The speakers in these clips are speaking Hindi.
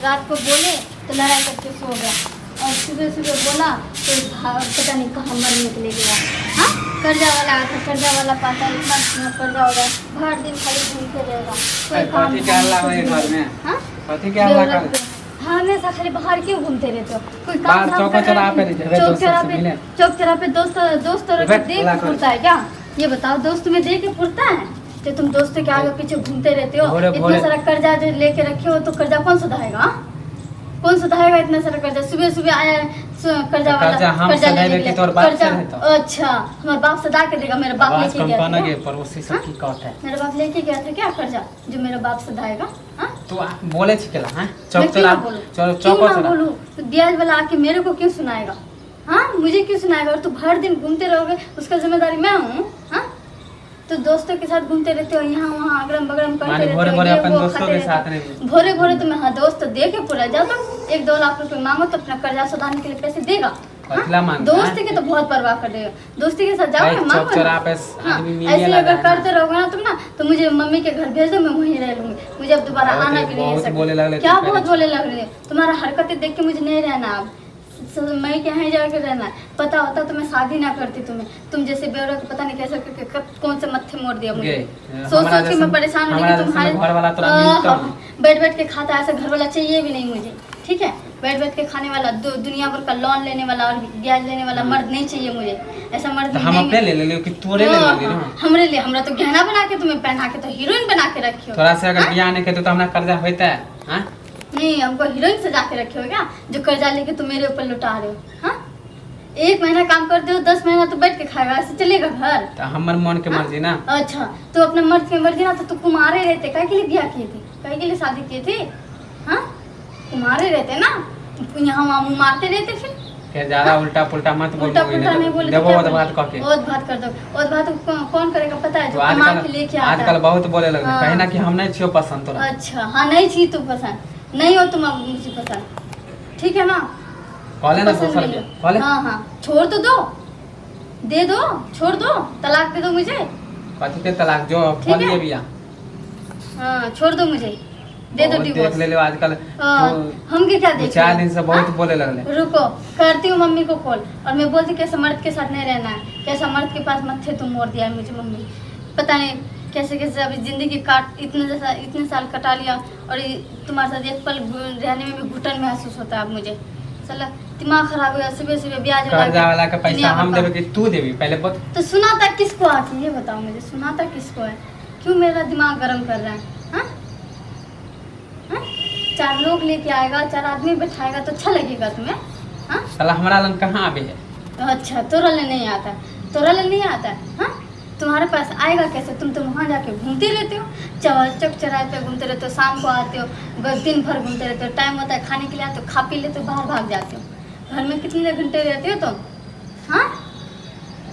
रात को बोले तो लड़ाई करके सो गया और सुबह सुबह बोला तो पता नहीं कहाँ मर निकले गया। हाँ, कर्जा वाला आया था, कर्जा वाला पाता इतना कर्जा होगा, भर दिन खाली घूमते रहेगा, कोई काम नहीं। हाँ, हमेशा खाली बाहर क्यों घूमते रहते हो? कोई काम चौक चौराहे पे दोस्त देख फुरता है क्या? ये बताओ, दोस्त में देख के फुरता है तो तुम दोस्त के आगे पीछे घूमते रहते हो। इतना सारा कर्जा जो लेके रखे हो तो कर्जा कौन सुधारेगा? कौन सुधारेगा इतना सारा कर्जा? सुबह सुबह आया कर्जा वाला कर्जा लेने के लिए कर्जा। अच्छा, हमारे बाप सदा के देगा? मेरा बाप लेके गया था, मेरा बाप लेके गया था क्या कर्जा जो मेरा बाप सधाएगा? तो बोले बोलूं तो ब्याज वाला आके मेरे को क्यों सुनाएगा? हाँ, मुझे क्यों सुनाएगा? और तू भर दिन घूमते रहोगे, उसका जिम्मेदारी मैं हूँ? हाँ, तो दोस्तों के साथ घूमते रहते हो, यहाँ वहाँ अगरम बगरम करते रहते हो, भोरे भोरे तो मैं हाँ दोस्त दे के पूरा जाता हूँ। 1-2 लाख रुपए मांगो तो अपना कर्जा सुधारने के लिए पैसे देगा। दोस्ती की तो बहुत परवाह कर देगा, दोस्ती के साथ जाओ मांगो। ऐसे अगर करते रहोगे ना तुम ना तो मुझे मम्मी के घर भेज दो, मैं वहीं रह लूंगी। मुझे अब दोबारा आना भी नहीं है। क्या बहुत बोले लग रहे हो? तुम्हारा हरकतें देख के मुझे नहीं रहना अब, मैं क्या है जाकर रहना है। पता होता तो मैं शादी ना करती तुम्हें। तुम जैसे बेवड़ा को पता नहीं कैसे करके कौन से मत्थे मोड़ दिया मुझे। सोच सोच के मैं परेशान हूँ कि तुम्हारे बैठ बैठ के खाता है, ऐसा घर वाला चाहिए भी नहीं मुझे। ठीक है, बैठ बैठ के खाने वाला, दुनिया भर का लोन लेने वाला और ब्याज लेने वाला मर्द नहीं चाहिए मुझे। ऐसा मर्द हमरे लिए हमरा तो गहना बना के तुम्हें पहना के तो हीरोइन बना के रखी हो। थोड़ा सा अगर बियाह नहीं करते तो हमारा कर्जा होता है। नहीं, हमको हीरोइन सजा के रखे हो क्या जो कर्जा लेके तुम मेरे ऊपर लुटा रहे हो? हाँ, 1 महीना काम करते हो, 10 महीना तो बैठ के खाएगा, ऐसे चलेगा घर? तो हमारे मन के मर्जी ना। अच्छा, तो अपने मर्द की मर्जी ना, तो कुमारे रहते, काहे के लिए ब्याह किए थे, काहे के लिए शादी किए थे? हाँ, कुमारे रहते ना, यहाँ वहाँ मुँह मारते रहते फिर। ज्यादा उल्टा पुल्टा मत बोलो। उल्टा पुल्टा नहीं बोले तो बहुत बात करके बहुत बात कर दो। और बात कौन करेगा पता है? जो कमा के लेके आता है। आजकल बहुत बोले लगे, कहीं ना कि हम नहीं छियो पसंद तोरा। अच्छा, हाँ, नहीं छी तू पसंद, नहीं हो तुम अब मुझे पसंद, ठीक है ना? कॉले ना कॉले। हाँ, छोड़ तो दो, दे दो, छोड़ दो, तलाक दे दो मुझे। पति के तलाक जो खोल लिए बिया। हाँ, छोड़ दो मुझे, दे दो डिवोर्स। देख ले आजकल हम के क्या देख 4 दिन से बहुत बोले लगले। रुको, करती हूँ मम्मी को कॉल और मैं बोलती कैसे मर्द के साथ नहीं रहना है, कैसा मर्द के पास मत्थे तुम मोड़ दिया है मुझे मम्मी। पता नहीं कैसे कैसे अभी जिंदगी इतने साल कटा लिया और तुम्हारे साथ एक पल रहने में भी घुटन महसूस होता है अब मुझे। चला दिमाग खराब हो गया, सुबह सुबह ब्याज वाला का पैसा हम देवे कि तू देवी पहले बता। तो सुनाता किसको आती ये बताओ मुझे, सुनाता किसको है? क्यों मेरा दिमाग गर्म कर रहा है? हाँ, 4 लोग लेके आएगा, 4 आदमी बैठाएगा तो अच्छा लगेगा तुम्हें? हाँ, साला हमारा लन कहाँ आवे है? अच्छा, तोरा ले नहीं आता, तोरा ले नहीं आता। हाँ, तुम्हारे पास आएगा कैसे? तुम तो वहाँ जाके घूमते रहते हो, चौक चौराहे पे घूमते रहते हो, शाम को आते हो, दिन भर घूमते रहते हो, टाइम होता है खाने के लिए आते हो, खा पी लेते हो, बाहर भाग जाते हो। घर में कितने घंटे रहते हो तुम? हाँ,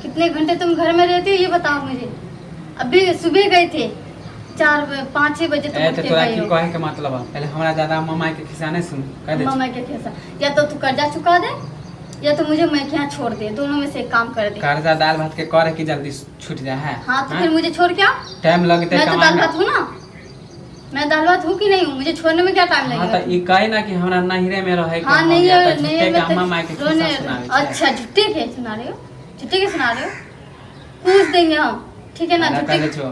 कितने घंटे तुम घर में रहते हो ये बताओ मुझे। अभी सुबह गए थे 4-5-6 बजे के मतलब पहले हमारा ज्यादा मामा के खिस्सा नहीं सुन। मामा के खिस्सा या तो तू कर्जा चुका दे या तो मुझे मैं यहाँ छोड़ दे, दोनों में से एक काम कर दे। कर्जा दाल भात के करे कि जल्दी छूट जाए है। हाँ, तो फिर मुझे छोड़ क्या टाइम लगते? मैं तो दाल भात हूँ ना, मैं दाल भात हूँ कि नहीं हूँ? मुझे छोड़ने में क्या टाइम लगेगा? हाँ, तो ये कहे ना कि हमरा नहिरे में रहे। हाँ, नहीं है। अच्छा, झुट्टे के सुना रहे हो, झुट्टे के सुना रहे हो? पूछ देंगे हम, ठीक है ना?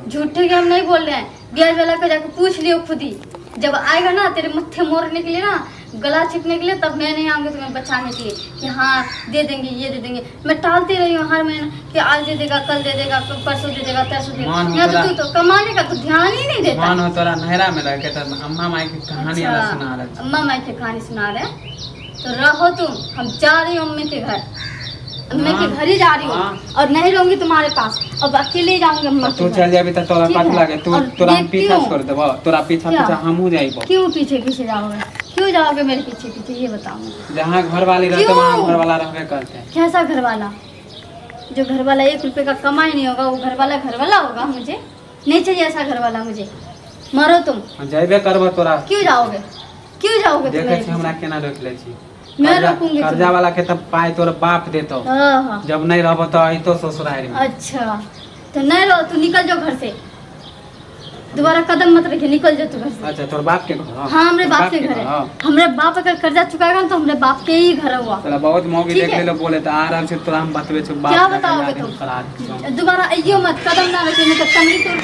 झूठे के हम नहीं बोल रहे हैं, ब्याज वाला को जाकर पूछ लियो खुद ही। जब आएगा ना तेरे मत्थे मोड़ने के लिए ना, गला चिपने के लिए, तब मैं नहीं आऊँगी तुम्हें बचाने के लिए कि हाँ दे देंगे, ये दे देंगे। मैं टालती रही हूँ हर महीने कि आज दे देगा, कल दे देगा, परसों दे देगा, तरसों दे देगा। तू तो कमाने का तो ध्यान ही नहीं देता। मानो तोरा नहरा में रह के तो अम्मा माई की कहानी सुना रहे। अम्मा माई की कहानी सुना रहे तो रहो तुम। हम जा रही हूँ अम्मी के घर, अम्मी के घर ही जा रही हूँ और नहीं रहूंगी तुम्हारे पास, अब अकेले जाऊंगी अम्मा के घर। तू चल जाबी तो तोरा पास लागे, तू तोरा पीछा कर देबो, तोरा पीछा हमहू जाइबो। क्यों पीछे जाओगे? क्यों जाओगे मेरे पीछे? ये बताओ मुझे। जहाँ घर वाली रहते वहाँ घर वाला रहबे करते हैं। कैसा घर वाला? जो घर वाला 1 रुपए का कमाई नहीं होगा वो घर वाला होगा? मुझे नहीं चाहिए ऐसा घर वाला, मुझे मरो तुम। जाइबे करबो तोरा। क्यों जाओगे? देखे छी हमरा केना रोक ले छी। मैं रोकूंगी कर्जा वाला के तब पाए तोर बाप देतो, जब नहीं रहबो तो आई तो ससुराल में। अच्छा, तो नहीं रहो, तू निकल जाओ घर से। दोबारा कदम मत रखिए, निकल जा तू घर से। अच्छा तोर बाप के घर? हाँ हमरे बाप के घर है। हमरे बाप अगर कर्जा चुकाएगा ना तो हमरे बाप के ही घर हुआ। चला बहुत मौगी देख ले लो बोले तो आराम से तोरा हम बतवे छो बाप क्या बताओगे तुम? दोबारा आइयो मत, कदम ना रखिए नहीं तो टंगड़ी तोड़